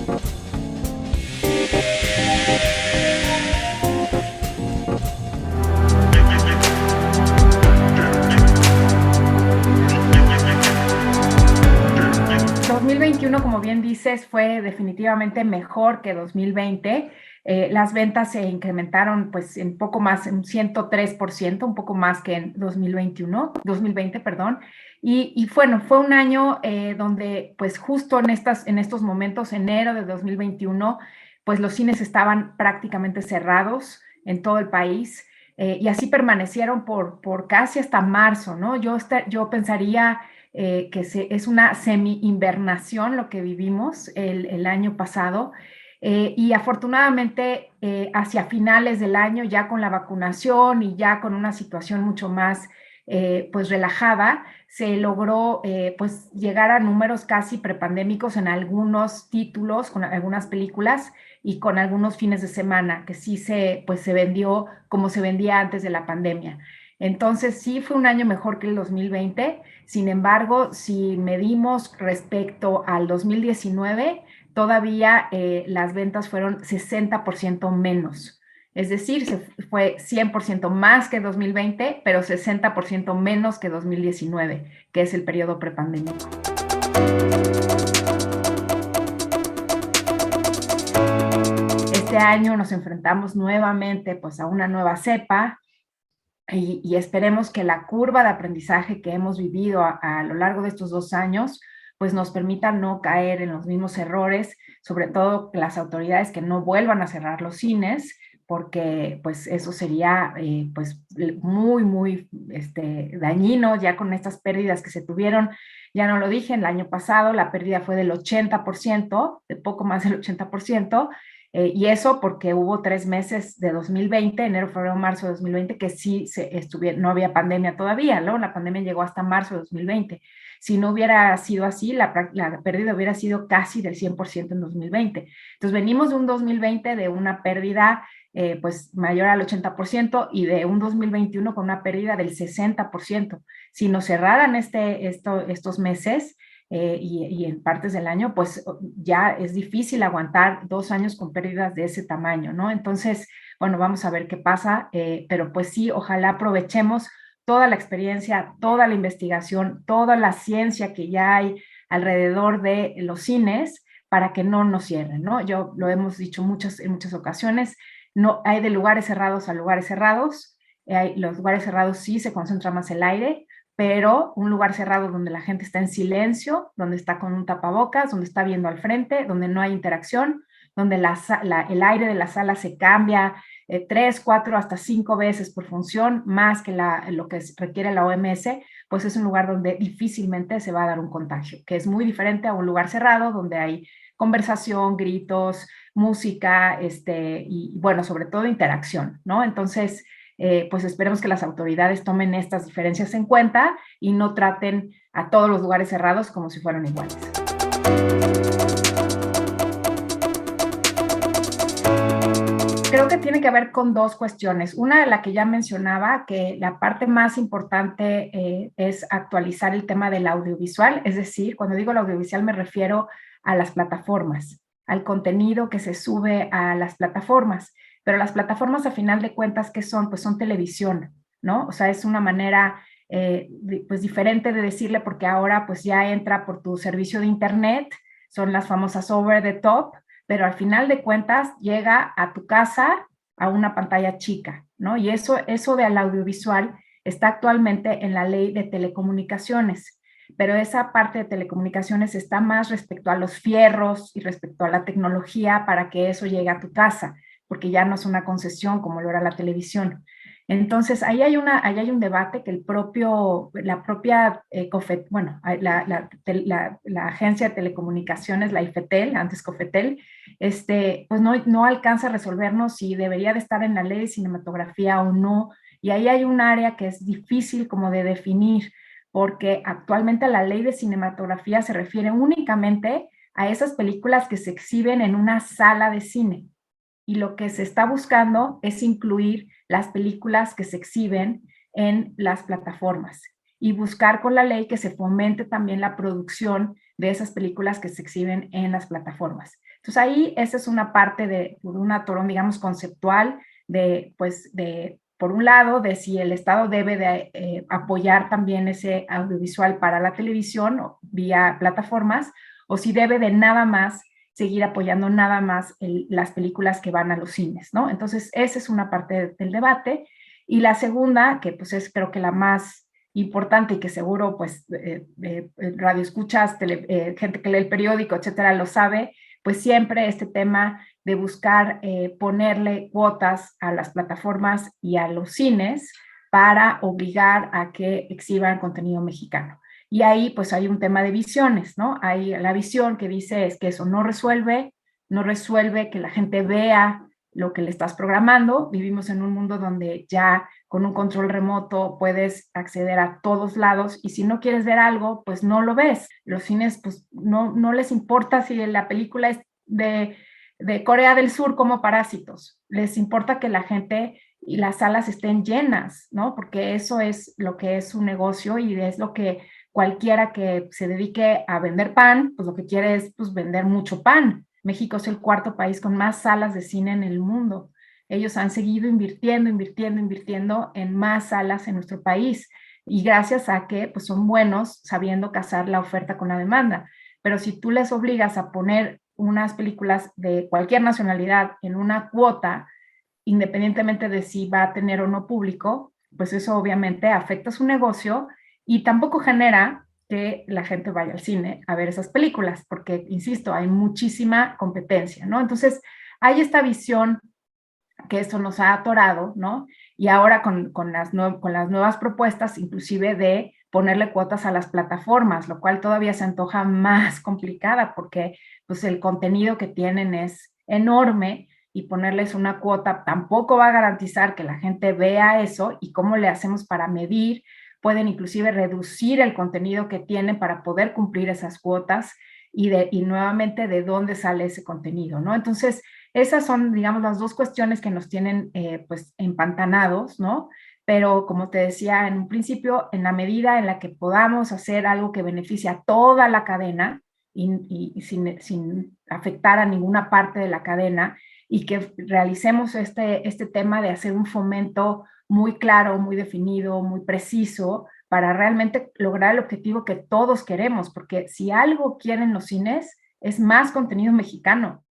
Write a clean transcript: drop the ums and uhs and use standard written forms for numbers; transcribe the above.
...2021, como bien dices, fue definitivamente mejor que 2020. Las ventas se incrementaron pues en poco más, en 103%, un poco más que en 2020, perdón. Y bueno, fue un año donde pues justo en estos momentos, enero de 2021, pues los cines estaban prácticamente cerrados en todo el país. Y así permanecieron por casi hasta marzo, ¿no? Yo pensaría es una semi-invernación lo que vivimos el año pasado. Y afortunadamente hacia finales del año, ya con la vacunación y ya con una situación mucho más pues relajada, se logró pues llegar a números casi prepandémicos en algunos títulos, con algunas películas y con algunos fines de semana, que sí pues se vendió como se vendía antes de la pandemia. Entonces sí fue un año mejor que el 2020. Sin embargo, si medimos respecto al 2019, todavía las ventas fueron 60% menos. Es decir, fue 100% más que 2020, pero 60% menos que 2019, que es el periodo prepandémico. Este año nos enfrentamos nuevamente pues, a una nueva cepa y esperemos que la curva de aprendizaje que hemos vivido a lo largo de estos 2 años pues nos permita no caer en los mismos errores, sobre todo las autoridades que no vuelvan a cerrar los cines, porque pues eso sería pues muy dañino ya con estas pérdidas que se tuvieron. Ya no lo dije, el año pasado la pérdida fue del 80%, de poco más del 80%, y eso porque hubo 3 meses de 2020, enero, febrero, marzo de 2020, que sí no había pandemia todavía, ¿no? La pandemia llegó hasta marzo de 2020. Si no hubiera sido así, la pérdida hubiera sido casi del 100% en 2020. Entonces venimos de un 2020 de una pérdida pues mayor al 80% y de un 2021 con una pérdida del 60%. Si nos cerraran estos meses, y en partes del año, pues ya es difícil aguantar 2 años con pérdidas de ese tamaño, ¿no? Entonces, bueno, vamos a ver qué pasa, pero pues sí, ojalá aprovechemos toda la experiencia, toda la investigación, toda la ciencia que ya hay alrededor de los cines para que no nos cierren, ¿no? Yo lo hemos dicho en muchas ocasiones, no hay de lugares cerrados a lugares cerrados, los lugares cerrados sí se concentra más el aire, pero un lugar cerrado donde la gente está en silencio, donde está con un tapabocas, donde está viendo al frente, donde no hay interacción, donde el aire de la sala se cambia 3, 4, hasta 5 veces por función, más que lo que requiere la OMS, pues es un lugar donde difícilmente se va a dar un contagio, que es muy diferente a un lugar cerrado donde hay conversación, gritos, música, y bueno, sobre todo interacción, ¿no? Entonces, pues esperemos que las autoridades tomen estas diferencias en cuenta y no traten a todos los lugares cerrados como si fueran iguales. Creo que tiene que ver con dos cuestiones. Una de la que ya mencionaba, que la parte más importante es actualizar el tema del audiovisual, es decir, cuando digo el audiovisual me refiero a las plataformas, al contenido que se sube a las plataformas, pero las plataformas a final de cuentas, ¿qué son? Pues son televisión, ¿no? O sea, es una manera pues diferente de decirle porque ahora pues ya entra por tu servicio de internet, son las famosas over the top, pero al final de cuentas llega a tu casa a una pantalla chica, ¿no? Y eso del audiovisual está actualmente en la ley de telecomunicaciones, pero esa parte de telecomunicaciones está más respecto a los fierros y respecto a la tecnología para que eso llegue a tu casa, porque ya no es una concesión como lo era la televisión. Entonces, ahí hay un debate que la propia bueno, la Agencia de Telecomunicaciones, la IFETEL, antes COFETEL, pues no alcanza a resolvernos si debería de estar en la ley de cinematografía o no. Y ahí hay un área que es difícil como de definir, porque actualmente la ley de cinematografía se refiere únicamente a esas películas que se exhiben en una sala de cine. Y lo que se está buscando es incluir las películas que se exhiben en las plataformas y buscar con la ley que se fomente también la producción de esas películas que se exhiben en las plataformas. Entonces ahí esa es una parte de un atorón, digamos, conceptual por un lado, de si el Estado debe de apoyar también ese audiovisual para la televisión vía plataformas, o si debe de nada más seguir apoyando nada más las películas que van a los cines, ¿no? Entonces, esa es una parte del debate. Y la segunda, que pues es creo que la más importante y que seguro pues radio escuchas, gente que lee el periódico, etcétera, lo sabe, pues siempre este tema de buscar ponerle cuotas a las plataformas y a los cines para obligar a que exhiban contenido mexicano. Y ahí pues hay un tema de visiones, ¿no? Hay la visión que dice es que eso no resuelve que la gente vea lo que le estás programando. Vivimos en un mundo donde ya con un control remoto puedes acceder a todos lados y si no quieres ver algo, pues no lo ves. Los cines pues no les importa si la película es de Corea del Sur como Parásitos. Les importa que la gente y las salas estén llenas, ¿no? Porque eso es lo que es su negocio y es lo que cualquiera que se dedique a vender pan, pues lo que quiere es pues, vender mucho pan. México es el cuarto país con más salas de cine en el mundo. Ellos han seguido invirtiendo en más salas en nuestro país y gracias a que pues, son buenos sabiendo casar la oferta con la demanda. Pero si tú les obligas a poner unas películas de cualquier nacionalidad en una cuota, independientemente de si va a tener o no público, pues eso obviamente afecta su negocio y tampoco genera que la gente vaya al cine a ver esas películas, porque, insisto, hay muchísima competencia, ¿no? Entonces, hay esta visión que esto nos ha atorado, ¿no? Y ahora con las nuevas propuestas, inclusive de ponerle cuotas a las plataformas, lo cual todavía se antoja más complicada porque pues el contenido que tienen es enorme y ponerles una cuota tampoco va a garantizar que la gente vea eso y cómo le hacemos para medir. Pueden inclusive reducir el contenido que tienen para poder cumplir esas cuotas y nuevamente de dónde sale ese contenido, ¿no? Entonces, esas son, digamos, las dos cuestiones que nos tienen pues empantanados, ¿no? Pero como te decía en un principio, en la medida en la que podamos hacer algo que beneficie a toda la cadena y sin afectar a ninguna parte de la cadena y que realicemos este tema de hacer un fomento muy claro, muy definido, muy preciso para realmente lograr el objetivo que todos queremos, porque si algo quieren los cines es más contenido mexicano.